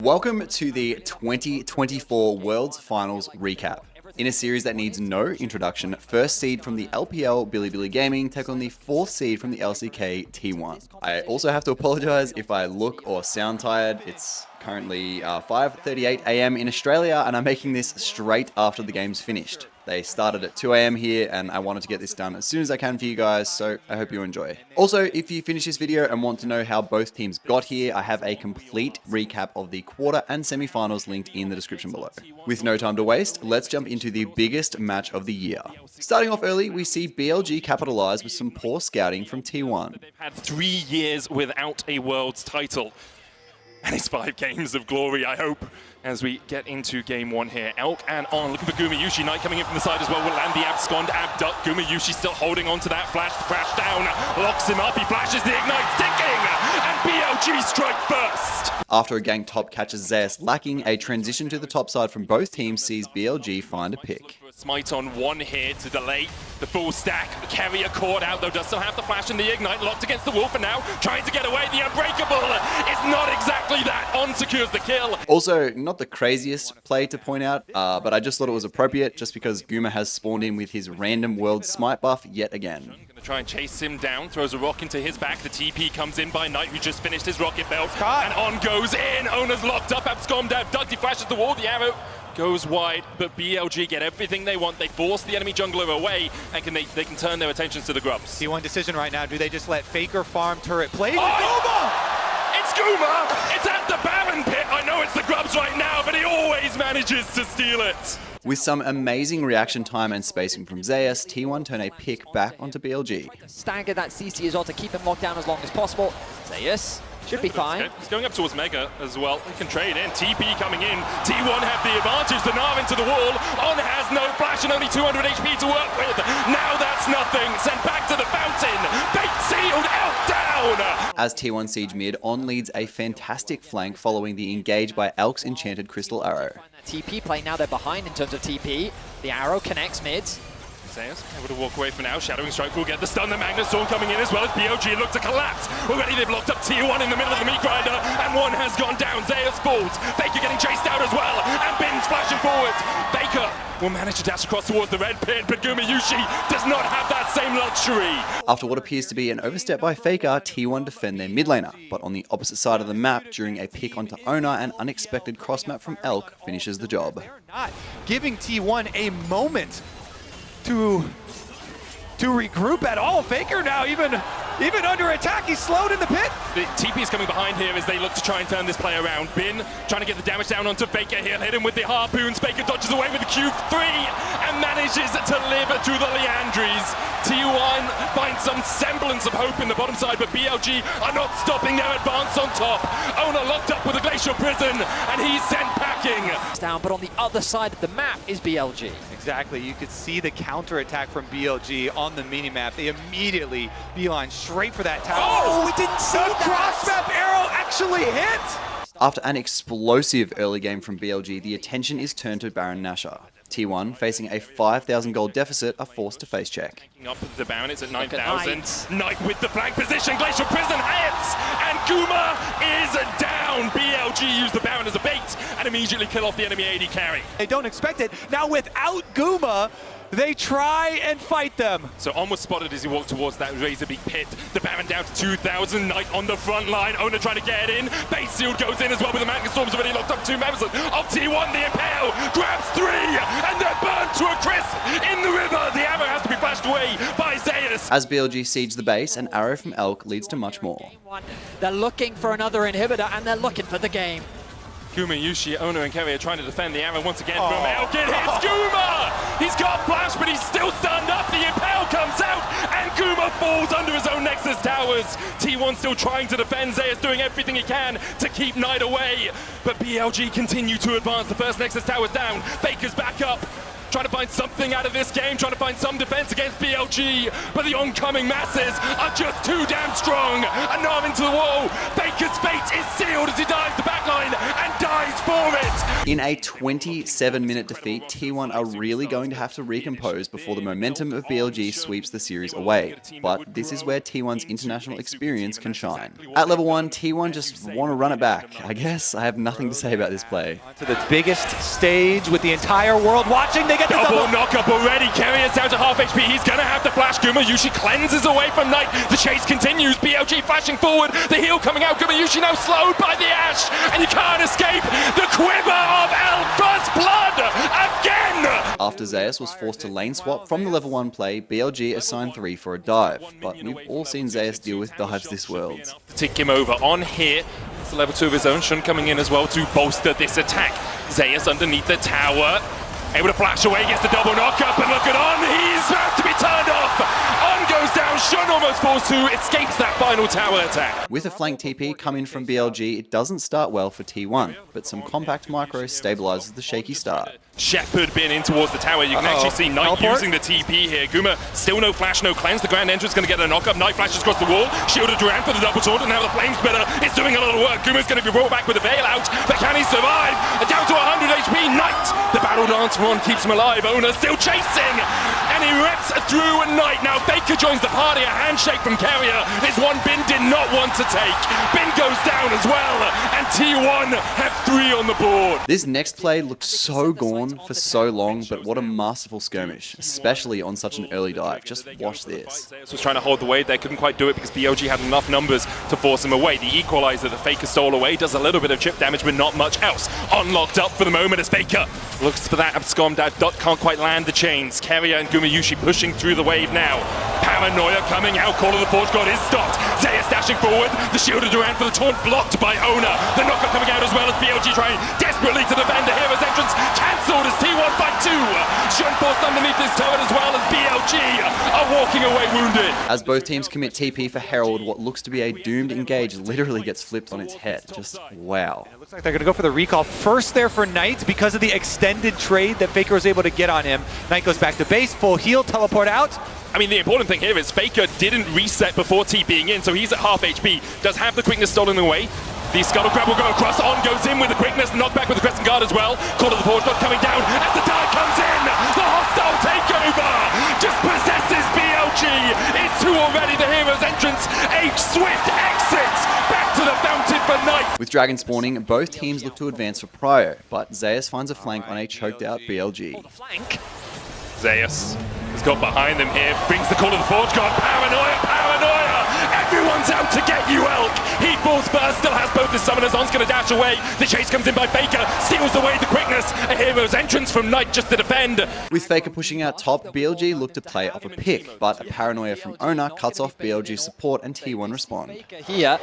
Welcome to the 2024 Worlds Finals recap. In a series that needs no introduction, first seed from the LPL Bilibili Gaming take on the fourth seed from the LCK T1. I also have to apologize if I look or sound tired. It's currently 5:38 AM in Australia and I'm making this straight after the game's finished. They started at 2 AM here and I wanted to get this done as soon as I can for you guys, so I hope you enjoy. Also, if you finish this video and want to know how both teams got here, I have a complete recap of the quarter and semi-finals linked in the description below. With no time to waste, let's jump into the biggest match of the year. Starting off early, we see BLG capitalize with some poor scouting from T1. They've had 3 years without a Worlds title. And it's 5 games of glory, I hope, as we get into game 1 here. Elk and On looking for Gumayusi. Knight coming in from the side as well. Will land the abscond, abduct. Gumayusi still holding on to that flash down. Locks him up. He flashes the ignite, sticking. And BLG strike first. After a gank top catches Zeus lacking, a transition to the top side from both teams sees BLG find a pick. Smite on one here to delay the full stack. Keria caught out though, does still have the flash and the ignite, locked against the wall for now, trying to get away. The unbreakable is not exactly that. On secures the kill. Also, not the craziest play to point out, but I just thought it was appropriate just because Guma has spawned in with his random world smite buff yet again. Gonna try and chase him down, throws a rock into his back. The TP comes in by Knight, who just finished his rocket belt, and On goes in. Oner's locked up, abscommed out, Dugty flashes the wall, the arrow goes wide, but BLG get everything they want. They force the enemy jungler away, and they can turn their attentions to the grubs. T1 decision right now, do they just let Faker farm turret play? It's Guma! It's at the Baron pit! I know it's the grubs right now, but he always manages to steal it! With some amazing reaction time and spacing from Zeus, T1 turn a pick back onto BLG. Stagger that CC as well to keep him locked down as long as possible. Zeus should be fine. He's going up towards Mega as well. He can trade in. TP coming in. T1 have the advantage. The Gnar into the wall. On has no flash and only 200 HP to work with. Now that's nothing. Sent back to the fountain. Fate sealed. Out down. As T1 siege mid, On leads a fantastic flank following the engage by Elk's enchanted crystal arrow. TP play now, they're behind in terms of TP. The arrow connects mid. Zeus able to walk away for now. Shadowing Strike will get the stun. The Magnet Storm coming in as well as BLG look to collapse. Already they've locked up T1 in the middle of the meat grinder, and one has gone down. Zeus falls. Faker getting chased out as well, and Bin's flashing forward. Faker will manage to dash across towards the red pit, but Gumayusi does not have that same luxury. After what appears to be an overstep by Faker, T1 defend their mid laner, but on the opposite side of the map during a pick onto Oner, an unexpected cross map from Elk finishes the job. They're not giving T1 a moment to regroup at all. Faker now even under attack, he's slowed in the pit. The TP is coming behind here as they look to try and turn this play around. Bin trying to get the damage down onto Faker here, hit him with the harpoons. Faker dodges away with the Q3 and manages to live through the Leandries. T1 finds some semblance of hope in the bottom side, but BLG are not stopping their advance on top. Oner locked up with a glacial prison and he's sent packing. Down, but on the other side of the map is BLG. Exactly, you could see the counter attack from BLG on the mini-map. They immediately beeline straight for that tower. Oh, we didn't see the that! cross-map arrow actually hit! After an explosive early game from BLG, the attention is turned to Baron Nashor. T1, facing a 5,000 gold deficit, are forced to face check. Up the Baron, it's at 9,000. Knight with the flank position, Glacial Prison hits, and Guma is down. BLG use the Baron as a bait and immediately kill off the enemy AD carry. They don't expect it. Now without Guma, they try and fight them. So On was spotted as he walked towards that razor big pit. The Baron down to 2,000. Knight on the front line. Oner trying to get in. Base Sealed goes in as well with the Magnet Storms already locked up 2 members of T1. The Impale grabs 3 and they're burnt to a crisp in the river. The arrow has to be flashed away by Zeus. As BLG siege the base, an arrow from Elk leads to much more. They're looking for another inhibitor and they're looking for the game. Gumayusi, Oner and Keria trying to defend the arrow once again from Elk. It hits Guma! He's got flash, but he's still stunned up. The Impale comes out, and Guma falls under his own Nexus towers. T1 still trying to defend. Zeus doing everything he can to keep Knight away. But BLG continue to advance. The first Nexus tower's down. Faker's back up. Trying to find something out of this game, trying to find some defense against BLG, but the oncoming masses are just too damn strong. A Gnar into the wall. Faker's fate is sealed as he dives the backline and dies for it. In a 27-minute defeat, T1 are really going to have to recompose before the momentum of BLG sweeps the series away. But this is where T1's international experience can shine. At level 1, T1 just want to run it back. I guess I have nothing to say about this play. To the biggest stage with the entire world watching, they get the double knock-up already. Keria's down to half HP. He's going to have to flash. Gumayusi cleanses away from Knight. The chase continues. BLG flashing forward. The heal coming out. Gumayusi now slowed by the Ash. And you can't escape the quiver of First Blood again! After Zeus was forced to lane swap from the level 1 play, BLG assigned 3 for a dive. But we've all seen Zeus deal with dives this world. To tick him over on here. It's the level 2 of his own. Shun coming in as well to bolster this attack. Zeus underneath the tower. Able to flash away, gets the double knock-up, and look at On, he's about to be turned off! On goes down, Shun almost falls to, escapes that final tower attack. With a flank TP coming from BLG, it doesn't start well for T1, but some compact micro stabilizes the shaky start. Shepherd been in towards the tower. You can actually see Knight using the TP here. Guma, still no flash, no cleanse. The Grand Entrance going to get a knock-up. Knight flashes across the wall. Shielded Doran for the double taunt, and now the Flame Spitter is doing a lot of work. Guma's going to be brought back with a veil out, but can he survive? Down to 100 HP. Knight, the battle dance from On keeps him alive. Oner still chasing, and he rips through a Knight. Now Baker joins the party. A handshake from Keria is one Bin did not want to take. Bin goes down as well, and T1 have 3 on the board. This next play looks so gone for so long, but what a masterful skirmish, especially on such an early dive. Just watch this. Zeus was trying to hold the wave. They couldn't quite do it because BLG had enough numbers to force him away. The equalizer that Faker stole away does a little bit of chip damage, but not much else. Unlocked up for the moment as Faker looks for that abscond. That dot can't quite land the chains. Keria and Gumayusi pushing through the wave now. Paranoia coming out. Call of the Forge God is stopped. Zeus dashing forward. The shield of Doran for the taunt blocked by Oner. The knocker coming out as well as BLG trying desperately to defend the hero's entrance. Cancelled as T1 fight 2. Shun forced underneath this turret as well as BLG are walking away wounded. As both teams commit TP for Herald, what looks to be a doomed engage literally gets flipped on its head. Just wow. It looks like they're going to go for the recall first there for Knight because of the extended trade that Faker was able to get on him. Knight goes back to base, full heal, teleport out. I mean, the important thing here is Faker didn't reset before TPing in, so he's at half HP. Does have the quickness stolen away. The Scuttle Crab will go across. On goes in with the quickness. Knockback with the Crescent Guard as well. Call of the Forge God coming down as the dive comes in. The hostile takeover just possesses BLG. It's 2 already. The hero's entrance. A swift exit back to the fountain for Knight. With Dragon spawning, both teams look to advance for Prio, but Zeus finds a flank on a choked out BLG. Zeus has got behind them here, brings the Call of the Forge God. Paranoia, paranoia! Everyone's out to get you, Elk! He falls first, still has both his summoners. On's gonna dash away. The chase comes in by Faker, steals away the quickness. A hero's entrance from Knight just to defend. With Faker pushing out top, BLG look to play off a pick, but a paranoia from Oner cuts off BLG's support and T1 respond. Here.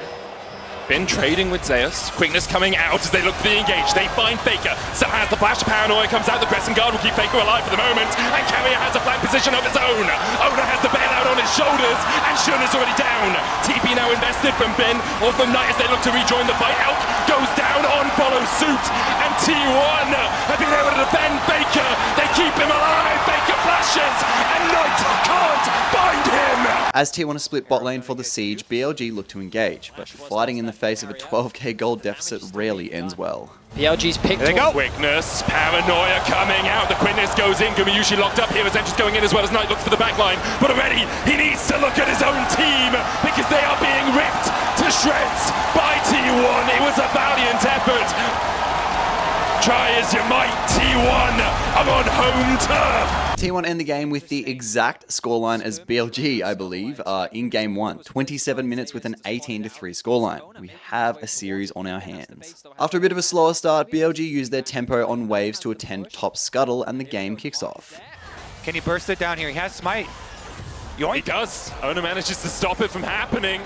Been trading with Zeus. Quickness coming out as they look for the engage. They find Faker. Still has the flash. Paranoia comes out. The Crescent Guard will keep Faker alive for the moment. And Keria has a flank position of his own. Oner has the bailout on his shoulders. And Shun is already down. TP now invested from Bin. Or from Knight as they look to rejoin the fight. Elk goes down. On follows suit. And T1 have been able to defend Faker. They keep him alive. Faker flashes. And Knight can't find him. As T1 is split bot lane for the siege, BLG look to engage, but fighting in the face of a 12k gold deficit rarely ends well. BLG's picked. There they go. Quickness, paranoia coming out. The quickness goes in. Gumayusi locked up here as Entrance going in as well as Knight looks for the backline. But already he needs to look at his own team because they are being ripped to shreds by T1. It was a valiant effort. Try as you might, T1 are on home turf. T1 end the game with the exact scoreline as BLG, I believe, in Game 1. 27 minutes with an 18-3 scoreline. We have a series on our hands. After a bit of a slower start, BLG used their tempo on waves to attend top scuttle, and the game kicks off. Can he burst it down here? He has smite. He does. Oner manages to stop it from happening.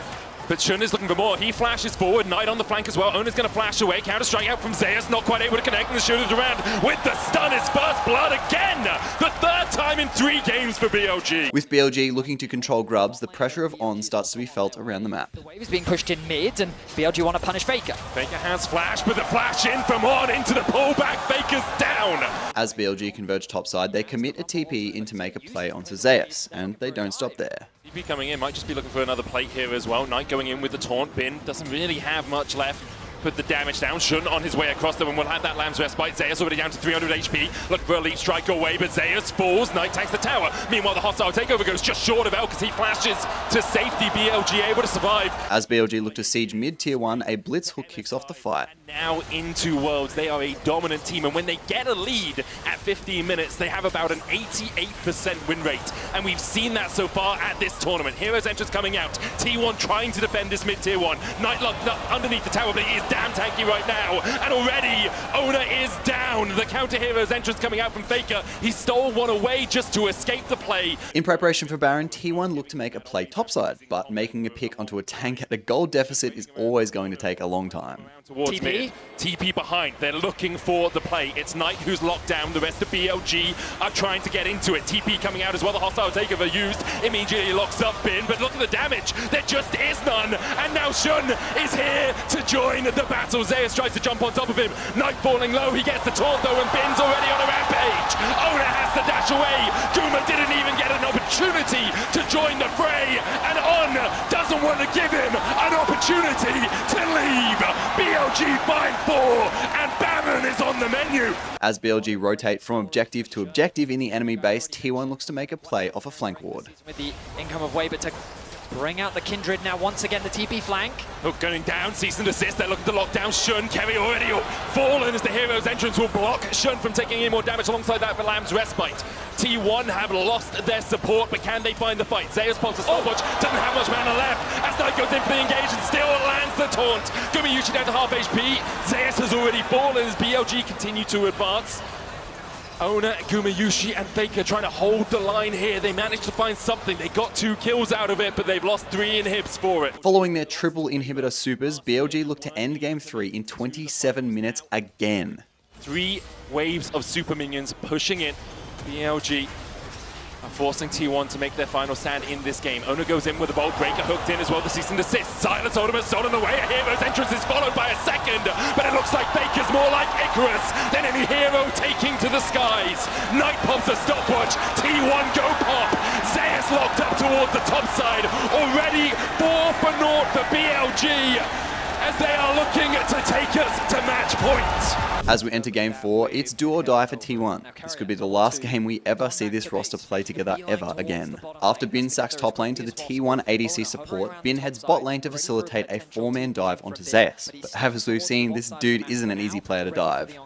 But Shun is looking for more. He flashes forward. Knight on the flank as well. Oner's going to flash away. Counter-strike out from Zeus. Not quite able to connect. And the shield of Doran with the stun. His first blood again. The third time in 3 games for BLG. With BLG looking to control grubs, the pressure of On starts to be felt around the map. The wave is being pushed in mid, and BLG want to punish Faker. Faker has flash, but the flash in from On into the pullback. Faker's down. As BLG converge topside, they commit a TP in to make a play onto Zeus, and they don't stop there. TP coming in, might just be looking for another plate here as well. Knight going in with the taunt. Bin doesn't really have much left. put the damage down. Shun on his way across them and will have that Lamb's Respite. Zeus already down to 300 HP. Looking for a leap strike away, but Zeus falls. Knight tanks the tower. Meanwhile, the hostile takeover goes just short of Elk as he flashes to safety. BLG able to survive. As BLG look to siege mid tier 1, a blitz hook kicks off the fight. Now into Worlds, they are a dominant team, and when they get a lead at 15 minutes, they have about an 88% win rate, and we've seen that so far at this tournament. Heroes entrance coming out, T1 trying to defend this mid-tier 1. Knight locked up underneath the tower, but he is damn tanky right now, and already Oner is down. The counter Heroes entrance coming out from Faker. He stole one away just to escape the play. In preparation for Baron, T1 look to make a play topside, but making a pick onto a tank at a gold deficit is always going to take a long time. Towards mid. TP behind, they're looking for the play. It's Knight who's locked down, the rest of BLG are trying to get into it. TP coming out as well, the hostile takeover used, immediately locks up Bin, but look at the damage, there just is none, and now Shun is here to join the battle. Zeus tries to jump on top of him, Knight falling low, he gets the taunt though, and Bin's already on a rampage. Oner has to dash away, Guma didn't even get an opportunity to join the fray, and On doesn't want to give him an opportunity to leave. BLG 5-4, and Baron is on the menu. As BLG rotate from objective to objective in the enemy base, T1 looks to make a play off a flank ward. With the income of Weiwei, but to bring out the Kindred now once again, the TP flank. Hook going down, cease and desist, they're looking to lock down Shun. Keria already fallen as the Hero's entrance will block Shun from taking any more damage alongside that for Lamb's Respite. T1 have lost their support, but can they find the fight? Zeus pops a stopwatch, doesn't have much mana left, as Knight goes in for the engage and still lands the taunt. Gumayusi down to half HP, Zeus has already fallen as BLG continue to advance. Oner, Gumayusi and Faker trying to hold the line here. They managed to find something. They got 2 kills out of it, but they've lost 3 inhibs for it. Following their triple inhibitor supers, BLG look to end game 3 in 27 minutes again. 3 waves of super minions pushing in. BLG are forcing T1 to make their final stand in this game. Oner goes in with a bolt breaker hooked in as well, the cease and desist. Silence Ultimate stolen away. A Hero's entrance is followed by a second, but it looks like Faker's more like Icarus than any hero taking to the skies. Knight pumps a stopwatch. T1 go pop. Zeus locked up towards the top side. Already 4 for naught for BLG as they are looking to take us to match point. As we enter game 4, it's do or die for T1. This could be the last game we ever see this roster play together ever again. After Bin sacks top lane to the T1 ADC support, Bin heads bot lane to facilitate a 4-man dive onto Zeus. But as we've seen, this dude isn't an easy player to dive.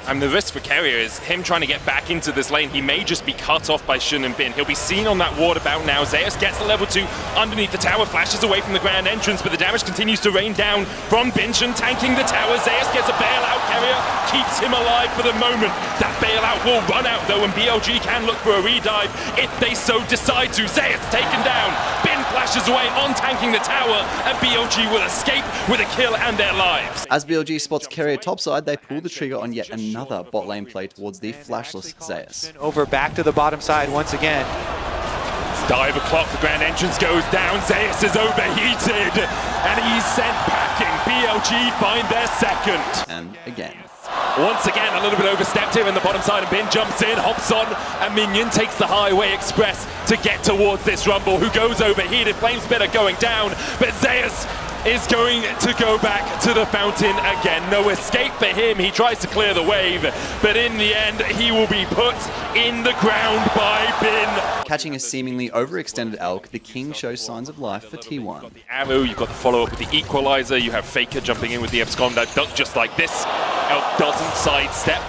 And the risk for Keria is him trying to get back into this lane. He may just be cut off by Shun and Bin. He'll be seen on that ward about now. Zeus gets the level 2 underneath the tower, flashes away from the grand entrance, but the damage continues to rain down from Bin. Shun tanking the tower. Zeus gets a bailout. Keria keeps him alive for the moment. That bailout will run out though, and BLG can look for a redive if they so decide to. Zeus taken down. Bin flashes away on tanking the tower, and BLG will escape with a kill and their lives. As BLG spots Keria topside, they pull the trigger on yet another bot lane play towards the flashless Zeus. Over back to the bottom side once again. It's dive o'clock, the grand entrance goes down. Zeus is overheated, and he's sent packing. BLG find their second. And again. Once again, a little bit overstepped here in the bottom side, and Bin jumps in, hops on, and Minion takes the Highway Express to get towards this Rumble, who goes overheated. Flame Spitter going down, but Zeus is going to go back to the fountain again. No escape for him. He tries to clear the wave, but in the end, he will be put in the ground by Bin. Catching a seemingly overextended Elk, the King shows signs of life for T1. The arrow, you've got the follow-up with the Equalizer, you have Faker jumping in with the abscond that duck just like this. Elk doesn't sidestep.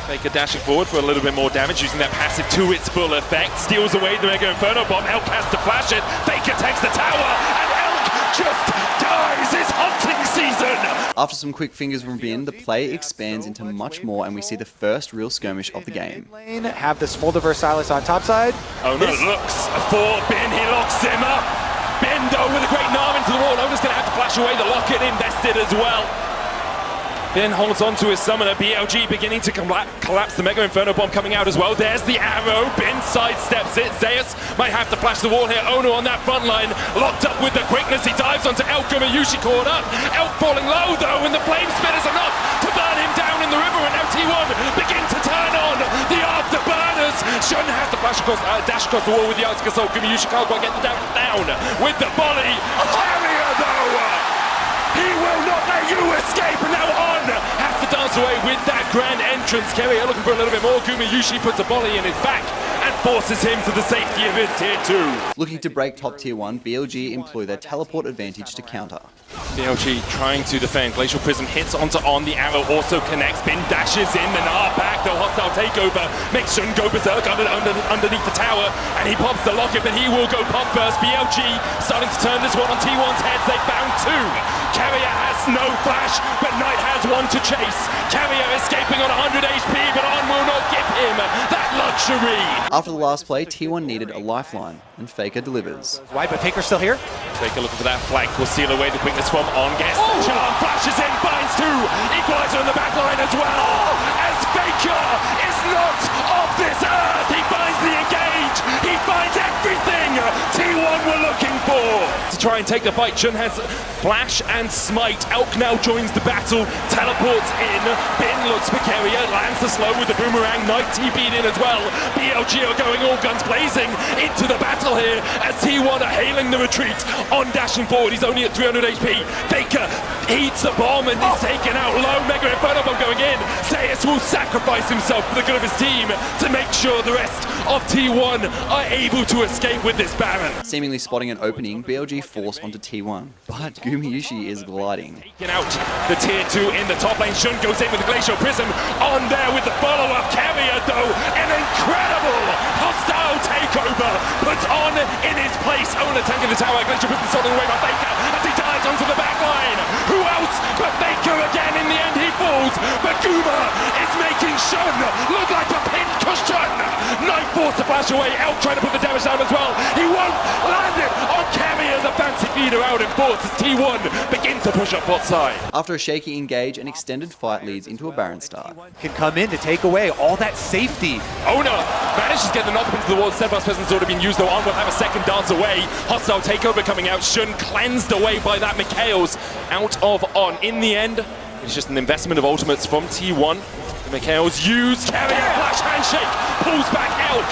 Faker dashing forward for a little bit more damage, using that passive to its full effect. Steals away the Mega Inferno Bomb. Elk has to flash it. Faker takes the tower, and Elk just dies. It's hunting season. After some quick fingers from Bin, the play expands into much more, and we see the first real skirmish of the game. Have the Smolder Silas on top side. Oner looks for Bin. He locks him up. Bin though with a great arm into the wall. Oner's going to have to flash away the locket invested as well. Bin holds on to his summoner. BLG beginning to collapse. The Mega Inferno Bomb coming out as well. There's the arrow. Bin sidesteps it. Zeus might have to flash the wall here. Oner on that front line. Locked up with the quickness. He dives onto Elk. Gumayusi caught up. Elk falling low though, and the flame spit is enough to burn him down in the river. And now T1 begin to turn on the afterburners. Shun has to dash across the wall with the Arctic Assault. Gumayusi can't quite get the down with the volley. Keria though, he will not make you escape? And now On has to dance away with that grand entrance. Keria looking for a little bit more. Gumayusi puts a volley in his back and forces him to the safety of his tier 2. Looking to break top tier 1, BLG employ their teleport advantage to counter. BLG trying to defend. Glacial Prism hits onto On. The arrow also connects. Bin dashes in. The Nar back. The hostile takeover makes Shun go berserk underneath the tower. And he pops the locket, but he will go pop first. BLG starting to turn this one on T1's heads. They found 2. Keria has no flash, but Knight has 1 to chase. Keria escaping on 100 HP, but On will not give him that luxury. After the last play, T1 needed a lifeline, and Faker delivers. Why, but Faker's still here? Faker looking for that flank will steal away the quickness from On. Gets the charm, flashes in, binds 2. Equalizer on the back line as well. As Faker is not of this earth, he finds the engage. He finds everything T1 were looking for. To try and take the fight, Shun has flash and smite. Elk now joins the battle, teleports in. Bin looks for Keria, lands the slow with the boomerang. Knight TP'd in as well. BLG are going all guns blazing into the battle here as T1 are hailing the retreat. On dashing forward, he's only at 300 HP. Faker eats the bomb and is taken out low. Mega Inferno bomb going in. Zeus will sacrifice himself for the good of his team to make sure the rest of T1 are able to escape with this Baron. Seemingly spotting an opening, BLG force onto T1, but Gumayusi is gliding. Taking out the tier 2 in the top lane. Shun goes in with the Glacial Prism. On there with the follow-up. Keria though, an incredible hostile takeover. Puts On in his place. Oner tanking the tower. Glacial Prism stolen away by Faker as he dives onto the back line. Who else but Faker again? In the end he falls, but Guma is making Shun look like a pin cushion. Knight forced to flash away. Elk trying to put the damage down as well. He won't land it on Keria. The fancy feeder out in force as T1 begin to push up bot side. After a shaky engage, an extended fight leads into a Baron start. Can come in to take away all that safety. Oner manages to get the knock into the wall. Steadfast Presence already been used though. On will have a second dance away. Hostile takeover coming out. Shun cleansed away by that Mikhail's out of On. In the end, it's just an investment of ultimates from T1. Mikhail's used. Keria flash handshake. Pulls back Elk.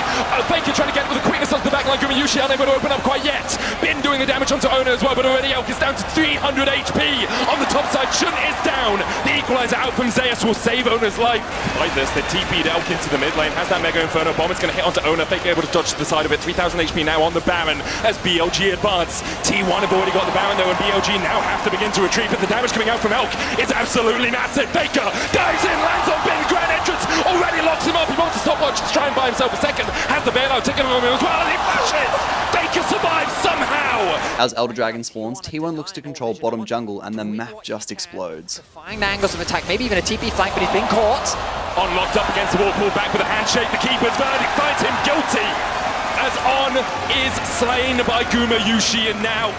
Faker trying to get with the quickness onto the back line. Gumayusi unable to open up quite yet. Bin doing the damage onto Oner as well, but already Elk is down to 300 HP. On the top side, Shun is down. The equalizer out from Zeus will save Oner's life. Like this, they TP'd Elk into the mid lane. Has that Mega Inferno bomb. It's going to hit onto Oner. Faker able to dodge to the side of it. 3,000 HP now on the Baron as BLG advance. T1 have already got the Baron though, and BLG now have to begin to retreat, but the damage coming out from Elk is absolutely massive. Faker dives in, lands on Bin. Grand entrance already locks him up. He wants to stopwatch to try and buy himself a second. Has the bailout taken on him as well, and he flashes. Faker survives somehow. As Elder Dragon spawns, T1 looks to control bottom jungle, and the map just explodes. Defying the angles of attack, maybe even a TP flank, but he's been caught. On locked up against the wall, pulled back with a handshake. The keeper's verdict finds him guilty as On is slain by Gumayusi, and now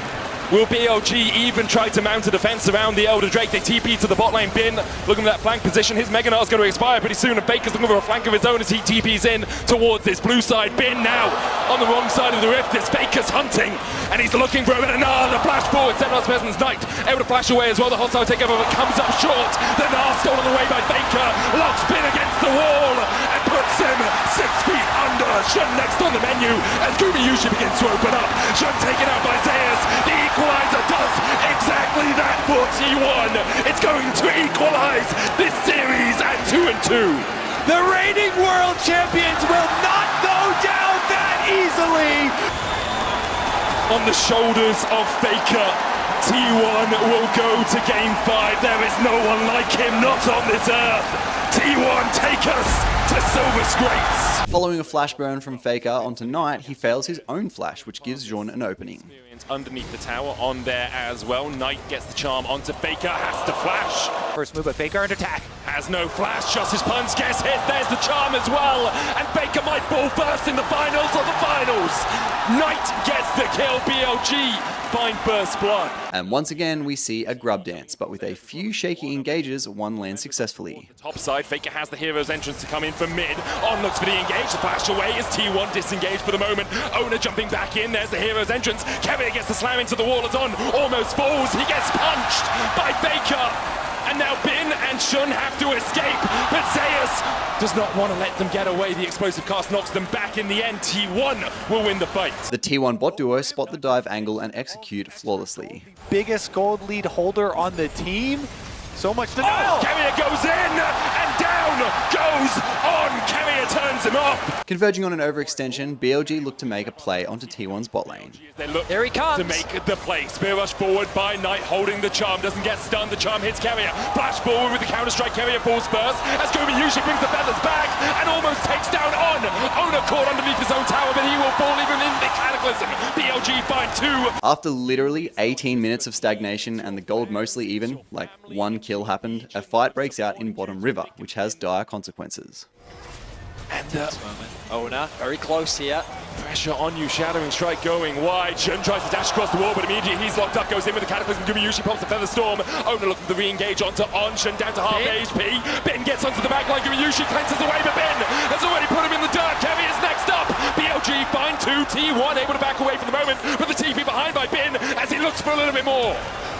will BLG even try to mount a defense around the Elder Drake? They TP to the bot lane. Bin looking at that flank position. His Mega Knight's going to expire pretty soon, and Faker's looking for a flank of his own as he TPs in towards this blue side. Bin now on the wrong side of the rift. This Faker's hunting, and he's looking for a bit of Nar. The flash forward. Steadfast Presence Knight able to flash away as well. The hostile takeover comes up short. The Nar stolen away by Faker. Locks Bin against the wall and puts him 6 feet under. Shun next on the menu as Gumayusi begins to open up. Shun taken out by Zeus. The equalizer does exactly that for T1. It's going to equalize this series at 2-2. The reigning world champions will not go down that easily. On the shoulders of Faker, T1 will go to game 5. There is no one like him, not on this earth. T1 take us to Silver Scrapes. Following a flash burn from Faker onto Knight, he fails his own flash, which gives Jean an opening. Underneath the tower, On there as well. Knight gets the charm onto Faker, has to flash. First move by Faker under attack. Has no flash, just his punch gets hit. There's the charm as well. And Faker might fall first in the finals of the finals. Knight gets the kill. BLG find first blood. And once again, we see a grub dance, but with a few shaky engages, one lands successfully. Top side, Faker has the hero's entrance to come in from mid. On looks for the engage, the flash away is T1 disengaged for the moment. Oner jumping back in, there's the hero's entrance. Keria gets the slam into the wall as On almost falls. He gets punched by Faker. and now Bin and Shun have to escape, but Zeus does not want to let them get away. The explosive cast knocks them back. In the end, T1 will win the fight. The T1 bot duo spot the dive angle and execute flawlessly. Biggest gold lead holder on the team. So much to know. Oh, Keria goes in, and down goes On. Keria turns him off. Converging on an overextension, BLG looked to make a play onto T1's bot lane. They look Here he comes. to make the play. Spear rush forward by Knight, holding the charm. Doesn't get stunned. The charm hits Keria. Flash forward with the counter strike. Keria falls first as Gumayusi brings the feathers back and almost takes down On. Oner caught underneath his own tower, but he will fall even in the cataclysm. BLG find 2. After literally 18 minutes of stagnation and the gold mostly even, like one kill happened, a fight breaks out in bottom river, which has dire consequences. And Oner, very close here. pressure on you, shadowing strike going wide. Shun tries to dash across the wall, but immediately he's locked up, goes in with the cataclysm. Gumayusi pops the feather storm. Oner looking to re-engage onto On. Shun down to half HP. Bin gets onto the backline. Gumayusi cleanses away, but Bin has already put him in the dirt. Keria is next up. BLG find 2. T1 able to back away for the moment, but the TP behind by Bin as he looks for a little bit more.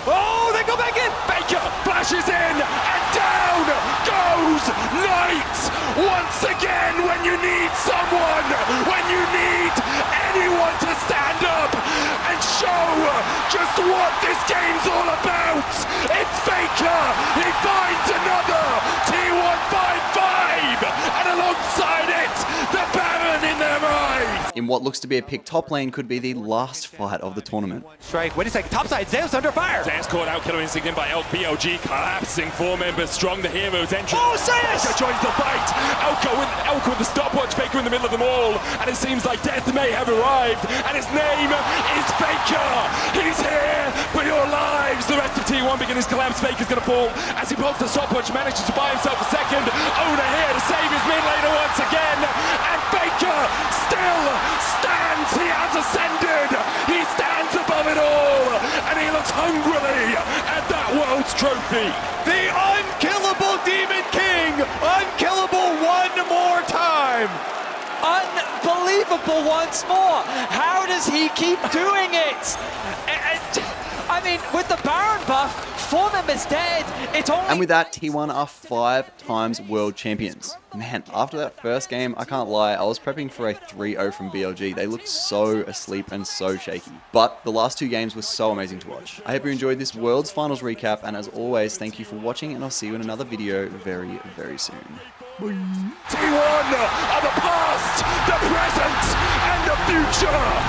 Oh, they go back in. Baker flashes in, and down goes Knight once again when you need someone, when you need anyone to stand up and show just what this game's all about. It's Faker. He finds another. T1 find 5, and alongside it, the Baron in their eyes. In what looks to be a pick top lane could be the last fight of the tournament. Strike. Wait a second. Topside. Zeus under fire. Zeus caught out, killer instinct in by BLG, collapsing 4 members strong. The hero's entrance. Oh, Zeus! Faker joins the fight. Elko with the stopwatch. Faker in the middle of them all, and it seems like death may have arrived. And his name is Faker. He's here for your lives. The rest of T1 begins to collapse. Faker's gonna fall as he pulls the stopwatch, manages to buy himself a second. Oner here to save his mid laner once again, and Faker still stands. He has ascended. He stands above it all, and he looks hungrily at that world's trophy. The unkillable Demon King. Unkillable one more time. Unbelievable once more. How does he keep doing it? I mean, with the Baron buff, 4 members dead. It's only. And with that, T1 are 5 times world champions. Man, after that first game, I can't lie, I was prepping for a 3-0 from BLG. They looked so asleep and so shaky. But the last 2 games were so amazing to watch. I hope you enjoyed this Worlds Finals recap, and as always, thank you for watching, and I'll see you in another video very, very soon. T1 are the past, the present, and the future.